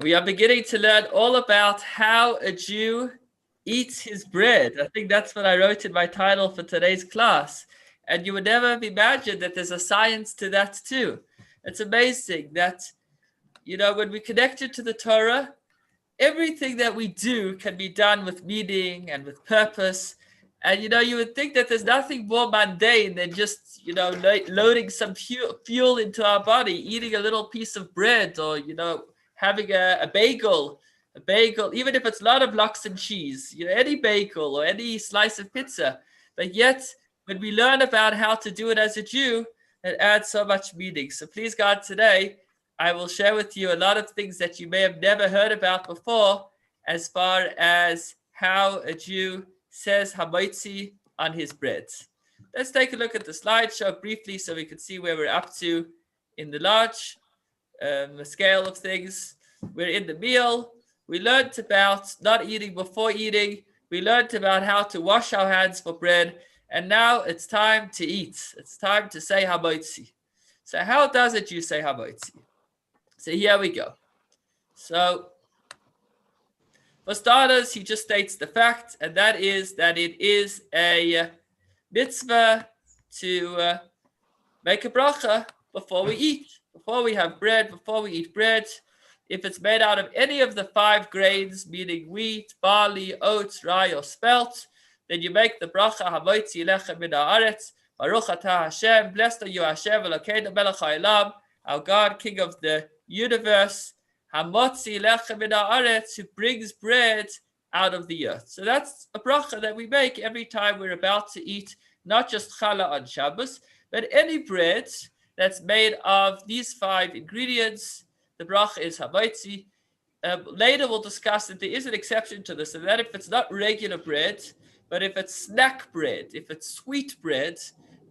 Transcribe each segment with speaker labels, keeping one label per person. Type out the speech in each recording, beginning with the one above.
Speaker 1: We are beginning to learn all about how a Jew eats his bread. I think that's what I wrote in my title for today's class. And you would never have imagined that there's a science to that too. It's amazing that, when we connect it to the Torah, everything that we do can be done with meaning and with purpose. And you would think that there's nothing more mundane than just loading some fuel into our body, eating a little piece of bread, or having a bagel, even if it's a lot of lox and cheese, any bagel or any slice of pizza. But yet, when we learn about how to do it as a Jew, it adds so much meaning. So please God, today I will share with you a lot of things that you may have never heard about before, as far as how a Jew says Hamotzi on his bread. Let's take a look at the slideshow briefly so we can see where we're up to in the large scale of things. We're in the meal. We learned about not eating before eating. We learned about how to wash our hands for bread. And now it's time to eat. It's time to say Hamotzi. So how does a Jew say Hamotzi? So here we go. So for starters, he just states the fact, and that is that it is a mitzvah to make a bracha before we eat, before we have bread, before we eat bread. If it's made out of any of the 5 grains, meaning wheat, barley, oats, rye, or spelt, then you make the bracha Hamotzi lechem min haaretz, Baruch atah Hashem, blessed are you Hashem, Elokeinu melech haolam, our God, King of the universe, Hamotzi lechem min haaretz, who brings bread out of the earth. So that's a bracha that we make every time we're about to eat, not just challah on Shabbos, but any bread that's made of these 5 ingredients. The bracha is Hamotzi. Later we'll discuss that there is an exception to this, and that if it's not regular bread, but if it's snack bread, if it's sweet bread,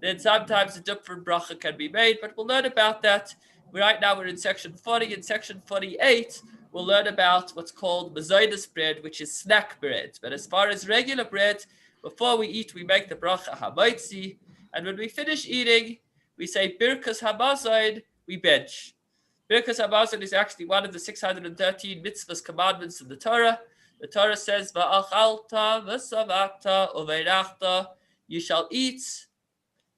Speaker 1: then sometimes a different bracha can be made, but we'll learn about that. Right now we're in section 40. In section 48, we'll learn about what's called mazonos bread, which is snack bread. But as far as regular bread, before we eat, we make the bracha Hamotzi, and when we finish eating, we say Birkas Hamazon, we bench. Birkas Hamazon is actually one of the 613 mitzvahs, commandments in the Torah. The Torah says, Va'achalta v'savakta uveirachta, you shall eat,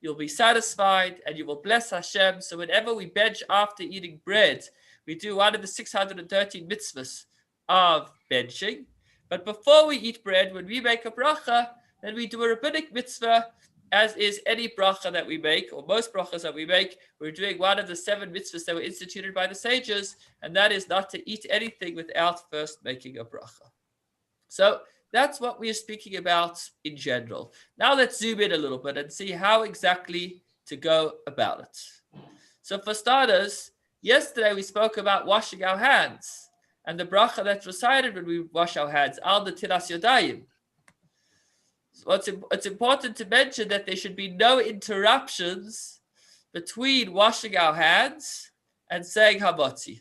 Speaker 1: you'll be satisfied, and you will bless Hashem. So whenever we bench after eating bread, we do one of the 613 mitzvahs of benching. But before we eat bread, when we make a bracha, then we do a rabbinic mitzvah, as is any bracha that we make, or most brachas that we make. We're doing one of the 7 mitzvahs that were instituted by the sages, and that is not to eat anything without first making a bracha. So that's what we are speaking about in general. Now let's zoom in a little bit and see how exactly to go about it. So for starters, yesterday we spoke about washing our hands and the bracha that's recited when we wash our hands, al netilas yadayim. So it's important to mention that there should be no interruptions between washing our hands and saying Hamotzi.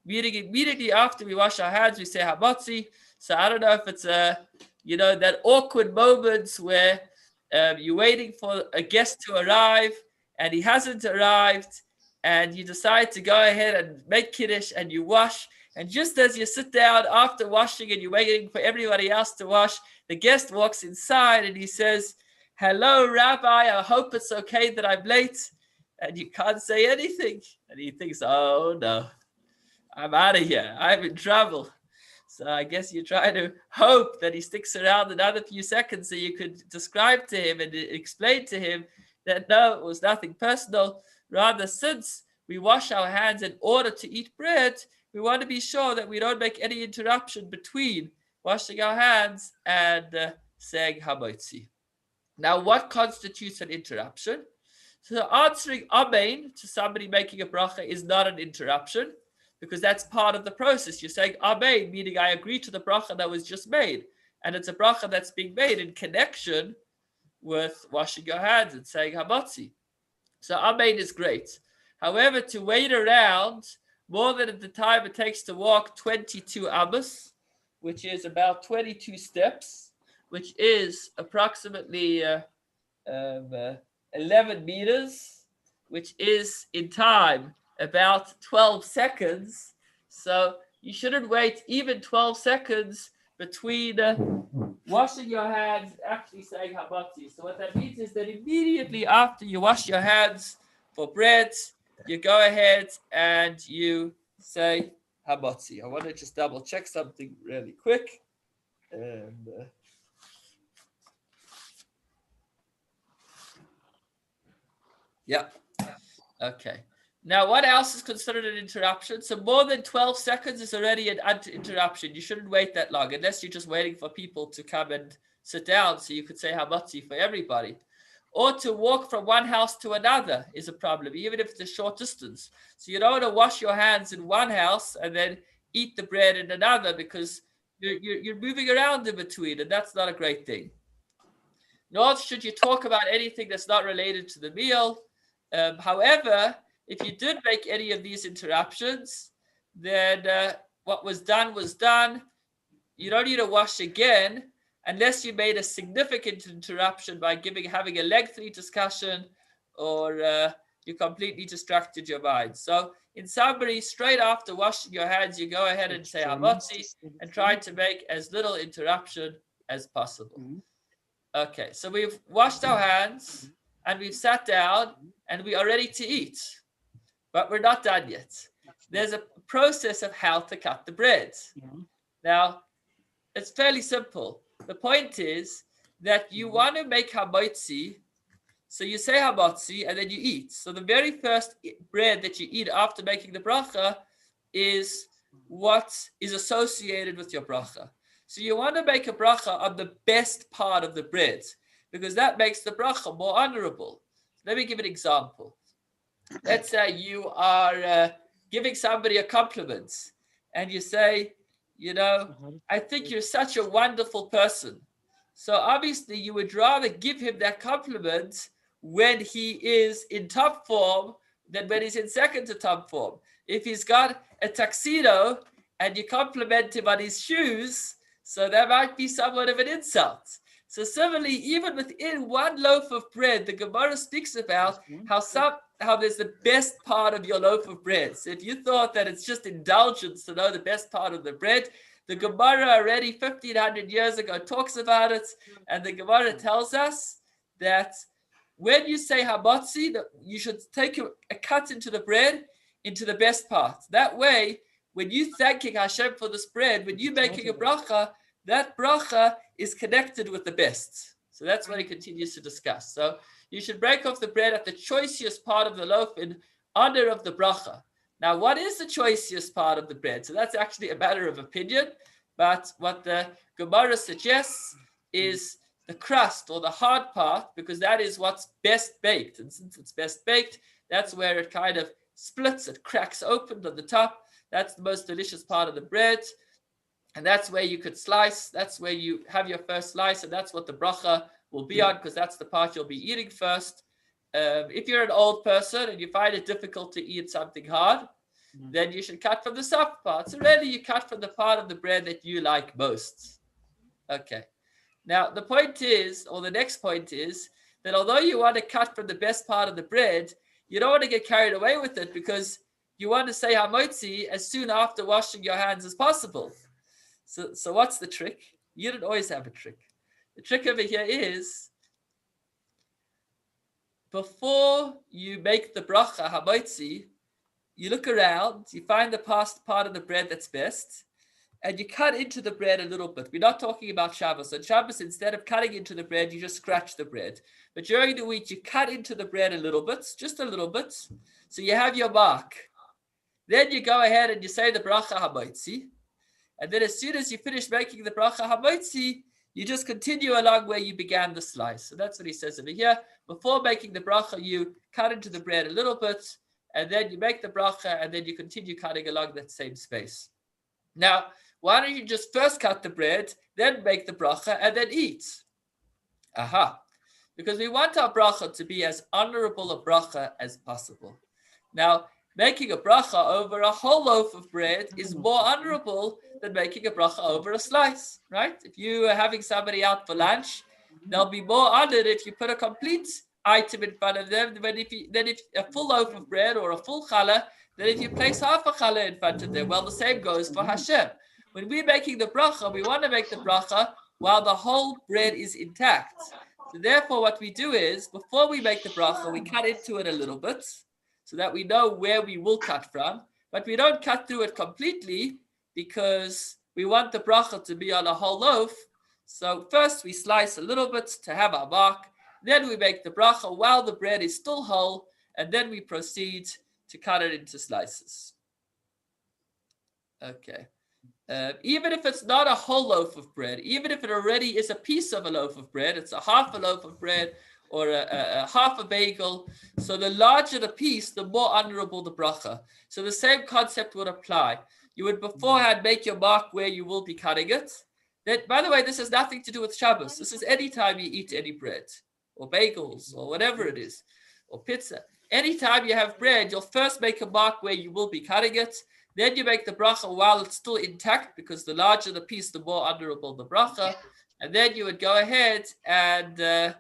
Speaker 1: Meaning immediately after we wash our hands, we say Hamotzi. So I don't know if it's that awkward moments where you're waiting for a guest to arrive and he hasn't arrived, and you decide to go ahead and make kiddush and you wash. And just as you sit down after washing and you're waiting for everybody else to wash, the guest walks inside and he says, "Hello, Rabbi, I hope it's okay that I'm late." And you can't say anything. And he thinks, "Oh no, I'm out of here. I'm in trouble." So I guess you try to hope that he sticks around another few seconds so you could describe to him and explain to him that no, it was nothing personal. Rather, since we wash our hands in order to eat bread, we want to be sure that we don't make any interruption between washing our hands and saying Hamotzi. Now, what constitutes an interruption? So answering Amen to somebody making a bracha is not an interruption, because that's part of the process. You're saying Amen, meaning I agree to the bracha that was just made. And it's a bracha that's being made in connection with washing your hands and saying Hamotzi. So Amen is great. However, to wait around more than the time it takes to walk 22 amos, which is about 22 steps, which is approximately 11 meters, which is in time about 12 seconds. So you shouldn't wait even 12 seconds between washing your hands and actually saying Hamotzi. So what that means is that immediately after you wash your hands for bread, you go ahead and you say Hamotzi. I want to just double check something really quick. And yeah. Okay. Now, what else is considered an interruption? So more than 12 seconds is already an interruption. You shouldn't wait that long unless you're just waiting for people to come and sit down so you could say Hamotzi for everybody. Or to walk from one house to another is a problem, even if it's a short distance. So you don't want to wash your hands in one house and then eat the bread in another because you're moving around in between, and that's not a great thing. Nor should you talk about anything that's not related to the meal. However, if you did make any of these interruptions, then what was done was done. You don't need to wash again unless you made a significant interruption by having a lengthy discussion or you completely distracted your mind. So in summary, straight after washing your hands, you go ahead and say Hamotzi and try to make as little interruption as possible. Okay, so we've washed our hands and we've sat down and we are ready to eat, but we're not done yet. There's a process of how to cut the bread. Now, it's fairly simple. The point is that you want to make Hamotzi, so you say Hamotzi and then you eat. So the very first bread that you eat after making the bracha is what is associated with your bracha. So you want to make a bracha on the best part of the bread because that makes the bracha more honorable. Let me give an example. Let's say you are giving somebody a compliment and you say, I think you're such a wonderful person. So obviously you would rather give him that compliment when he is in top form than when he's in second to top form. If he's got a tuxedo and you compliment him on his shoes, so that might be somewhat of an insult. So similarly, even within one loaf of bread, the Gemara speaks about how there's the best part of your loaf of bread. So if you thought that it's just indulgence to know the best part of the bread, the Gemara already 1,500 years ago talks about it, and the Gemara tells us that when you say Hamotzi, that you should take a cut into the bread, into the best part. That way, when you thanking Hashem for this bread, when you're making a bracha, that bracha is connected with the best. So that's what he continues to discuss. So you should break off the bread at the choicest part of the loaf in honor of the bracha. Now, what is the choicest part of the bread? So that's actually a matter of opinion. But what the Gemara suggests is the crust or the hard part, because that is what's best baked. And since it's best baked, that's where it kind of splits, it cracks open on the top. That's the most delicious part of the bread. And that's where you could slice. That's where you have your first slice. And that's what the bracha will be on, because that's the part you'll be eating first. If you're an old person and you find it difficult to eat something hard, then you should cut from the soft part. So really, you cut from the part of the bread that you like most. Okay. Now, the point is, or the next point is, that although you want to cut from the best part of the bread, you don't want to get carried away with it because you want to say Hamotzi as soon after washing your hands as possible. So what's the trick? You don't always have a trick. The trick over here is, before you make the bracha Hamotzi, you look around, you find the past part of the bread that's best, and you cut into the bread a little bit. We're not talking about Shabbos. On Shabbos, instead of cutting into the bread, you just scratch the bread. But during the week, you cut into the bread a little bit, just a little bit. So you have your mark. Then you go ahead and you say the bracha Hamotzi. And then as soon as you finish making the bracha Hamotzi, you just continue along where you began the slice. So that's what he says over here. Before making the bracha, you cut into the bread a little bit, and then you make the bracha, and then you continue cutting along that same space. Now, why don't you just first cut the bread, then make the bracha, and then eat? Because we want our bracha to be as honorable a bracha as possible. Now, making a bracha over a whole loaf of bread is more honorable than making a bracha over a slice, right? If you are having somebody out for lunch, they'll be more honored if you put a complete item in front of them than if a full loaf of bread or a full challah that if you place half a challah in front of them, well, the same goes for Hashem. When we're making the bracha, we want to make the bracha while the whole bread is intact. So therefore, what we do is, before we make the bracha, we cut into it a little bit so that we know where we will cut from, but we don't cut through it completely because we want the bracha to be on a whole loaf. So first we slice a little bit to have our mark, then we make the bracha while the bread is still whole, and then we proceed to cut it into slices. Okay. Even if it's not a whole loaf of bread, even if it already is a piece of a loaf of bread, it's a half a loaf of bread or a half a bagel. So the larger the piece, the more honorable the bracha. So the same concept would apply. You would beforehand make your mark where you will be cutting it. Then, by the way, this has nothing to do with Shabbos. This is any time you eat any bread or bagels or whatever it is, or pizza. Anytime you have bread, you'll first make a mark where you will be cutting it. Then you make the bracha while it's still intact, because the larger the piece, the more honorable the bracha. And then you would go ahead and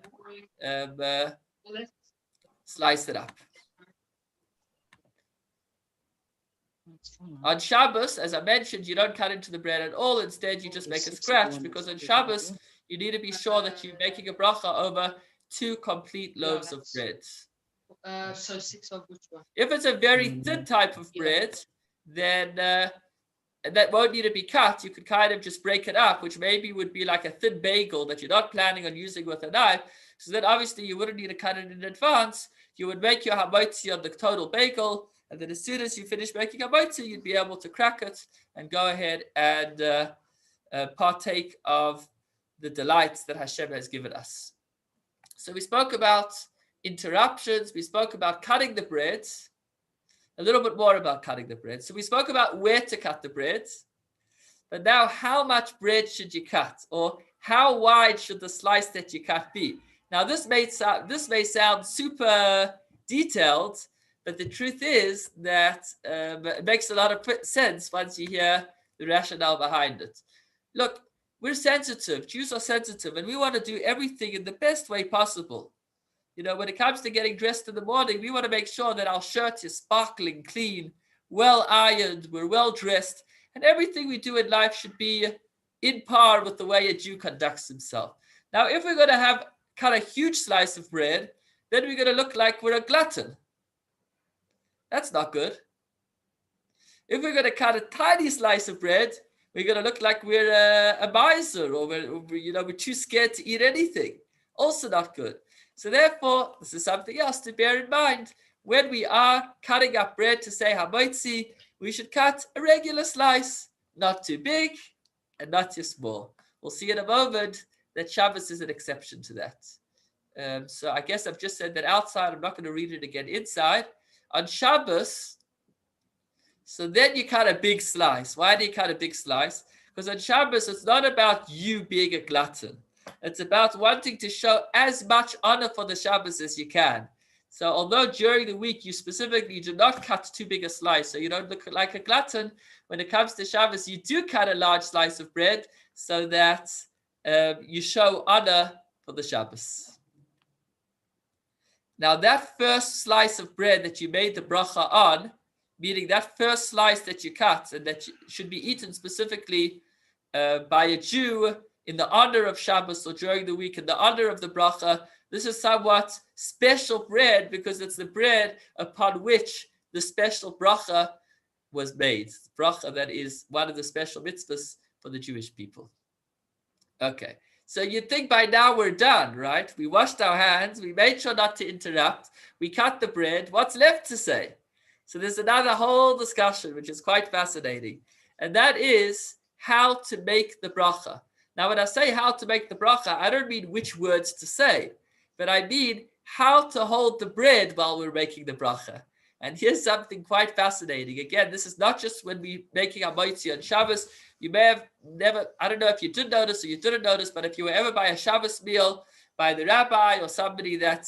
Speaker 1: slice it up. On Shabbos, as I mentioned, you don't cut into the bread at all. Instead, you just make a scratch, because on Shabbos, you need to be sure that you're making a bracha over 2 complete loaves of bread.
Speaker 2: So 6 of which one?
Speaker 1: If it's a very thin type of bread, then that won't need to be cut. You could kind of just break it up, which maybe would be like a thin bagel that you're not planning on using with a knife. So then obviously you wouldn't need to cut it in advance. You would make your hamotzi on the total bagel, and then as soon as you finish making hamotzi, you'd be able to crack it and go ahead and partake of the delights that Hashem has given us. So we spoke about interruptions. We spoke about cutting the bread. A little bit more about cutting the bread. So we spoke about where to cut the bread, but now how much bread should you cut, or how wide should the slice that you cut be? Now this may sound super detailed, but the truth is that it makes a lot of sense once you hear the rationale behind it. Look, we're sensitive. Jews are sensitive, and we want to do everything in the best way possible. You know, when it comes to getting dressed in the morning, we want to make sure that our shirt is sparkling, clean, well ironed, we're well dressed, and everything we do in life should be in par with the way a Jew conducts himself. Now, if we're going to cut a huge slice of bread, then we're going to look like we're a glutton. That's not good. If we're going to cut a tiny slice of bread, we're going to look like we're a miser, or we're too scared to eat anything. Also not good. So therefore, this is something else to bear in mind. When we are cutting up bread to say hamotzi, we should cut a regular slice, not too big and not too small. We'll see in a moment that Shabbos is an exception to that. So I guess I've just said that outside. I'm not going to read it again inside. On Shabbos, so then you cut a big slice. Why do you cut a big slice? Because on Shabbos, it's not about you being a glutton. It's about wanting to show as much honor for the Shabbos as you can. So although during the week you specifically do not cut too big a slice, so you don't look like a glutton, when it comes to Shabbos, you do cut a large slice of bread so that you show honor for the Shabbos. Now that first slice of bread that you made the bracha on, meaning that first slice that you cut and that should be eaten specifically by a Jew in the honor of Shabbos or during the week in the honor of the bracha, this is somewhat special bread because it's the bread upon which the special bracha was made. Bracha that is one of the special mitzvahs for the Jewish people. Okay, so you'd think by now we're done, right? We washed our hands, we made sure not to interrupt, we cut the bread. What's left to say? So there's another whole discussion which is quite fascinating, and that is how to make the bracha. Now, when I say how to make the bracha, I don't mean which words to say, but I mean how to hold the bread while we're making the bracha. And here's something quite fascinating. Again, this is not just when we're making hamotzi on Shabbos. You may have never, I don't know if you did notice or you didn't notice, but if you were ever by a Shabbos meal by the rabbi or somebody that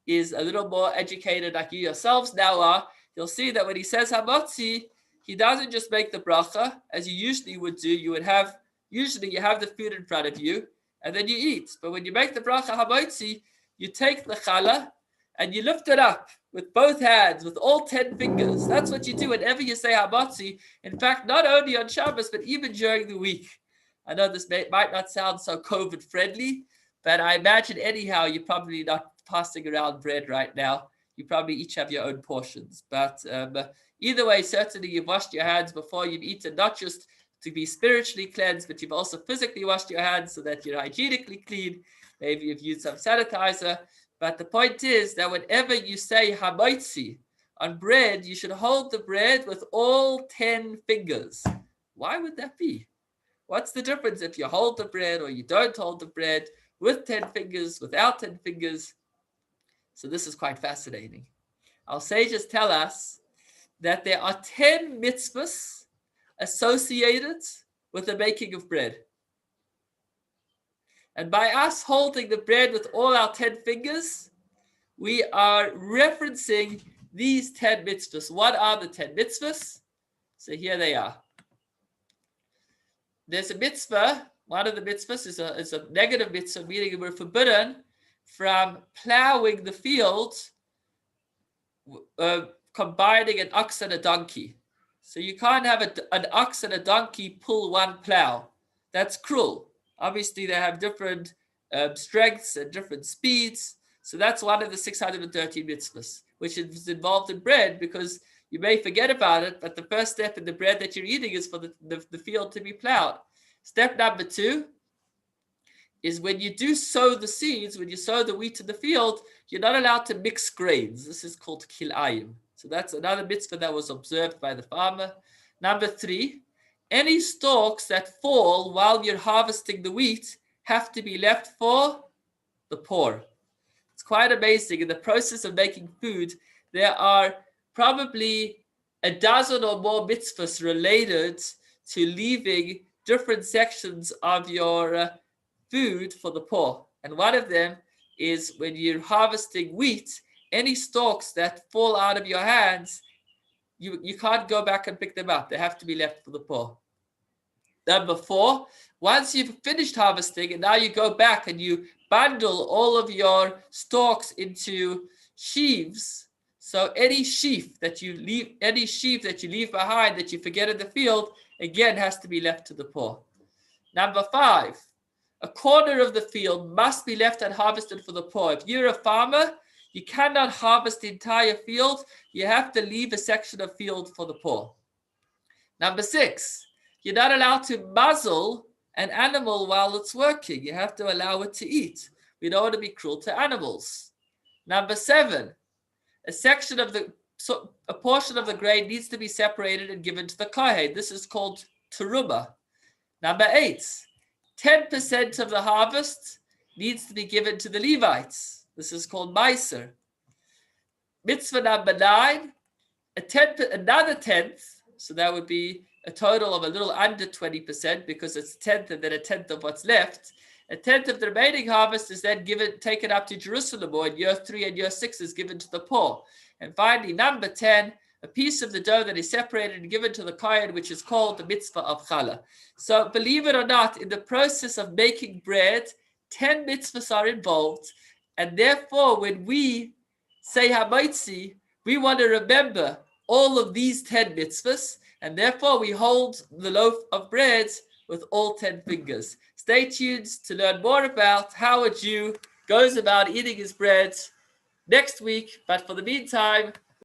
Speaker 1: is a little more educated like you yourselves now are, you'll see that when he says hamotzi, he doesn't just make the bracha as you usually would do. Usually you have the food in front of you and then you eat. But when you make the bracha hamotzi, you take the challah and you lift it up. with both hands, with all 10 fingers. That's what you do whenever you say Hamotzi. In fact, not only on Shabbos, but even during the week. I know this might not sound so COVID friendly, but I imagine anyhow, you're probably not passing around bread right now. You probably each have your own portions. But either way, certainly you've washed your hands before you've eaten, not just to be spiritually cleansed, but you've also physically washed your hands so that you're hygienically clean. Maybe you've used some sanitizer. But the point is that whenever you say Hamotzi on bread, you should hold the bread with all 10 fingers. Why would that be? What's the difference if you hold the bread or you don't hold the bread with 10 fingers, without 10 fingers? So this is quite fascinating. Our sages tell us that there are 10 mitzvahs associated with the making of bread. And by us holding the bread with all our 10 fingers, we are referencing these 10 mitzvahs. What are the 10 mitzvahs? So here they are. There's a mitzvah. One of the mitzvahs is a negative mitzvah, meaning we're forbidden from plowing the field, combining an ox and a donkey. So you can't have an ox and a donkey pull one plow. That's cruel. Obviously, they have different strengths and different speeds. So that's one of the 613 mitzvahs, which is involved in bread, because you may forget about it, but the first step in the bread that you're eating is for the field to be plowed. Step number 2 is when you do sow the seeds, when you sow the wheat in the field, you're not allowed to mix grains. This is called kilayim. So that's another mitzvah that was observed by the farmer. Number 3, any stalks that fall while you're harvesting the wheat have to be left for the poor. It's quite amazing. In the process of making food, there are probably a dozen or more mitzvahs related to leaving different sections of your food for the poor. And one of them is when you're harvesting wheat, any stalks that fall out of your hands, you can't go back and pick them up. They have to be left for the poor. Number 4, once you've finished harvesting and now you go back and you bundle all of your stalks into sheaves. So any sheaf that you leave behind that you forget in the field, again, has to be left to the poor. Number 5, a corner of the field must be left unharvested for the poor. If you're a farmer, you cannot harvest the entire field. You have to leave a section of field for the poor. Number 6, you're not allowed to muzzle an animal while it's working. You have to allow it to eat. We don't want to be cruel to animals. Number 7, a portion of the grain needs to be separated and given to the kohen. This is called teruma. Number 8, 10% of the harvest needs to be given to the Levites. This is called meiser. Mitzvah number 9, another tenth, so that would be a total of a little under 20%, because it's a tenth and then a tenth of what's left. A tenth of the remaining harvest is then taken up to Jerusalem, or in year 3 and year 6 is given to the poor. And finally, number 10, a piece of the dough that is separated and given to the kohen, which is called the mitzvah of challah. So believe it or not, in the process of making bread, 10 mitzvahs are involved. And therefore, when we say Hamotzi, we want to remember all of these 10 mitzvahs, and therefore we hold the loaf of bread with all 10 fingers. Stay tuned to learn more about how a Jew goes about eating his bread next week. But for the meantime,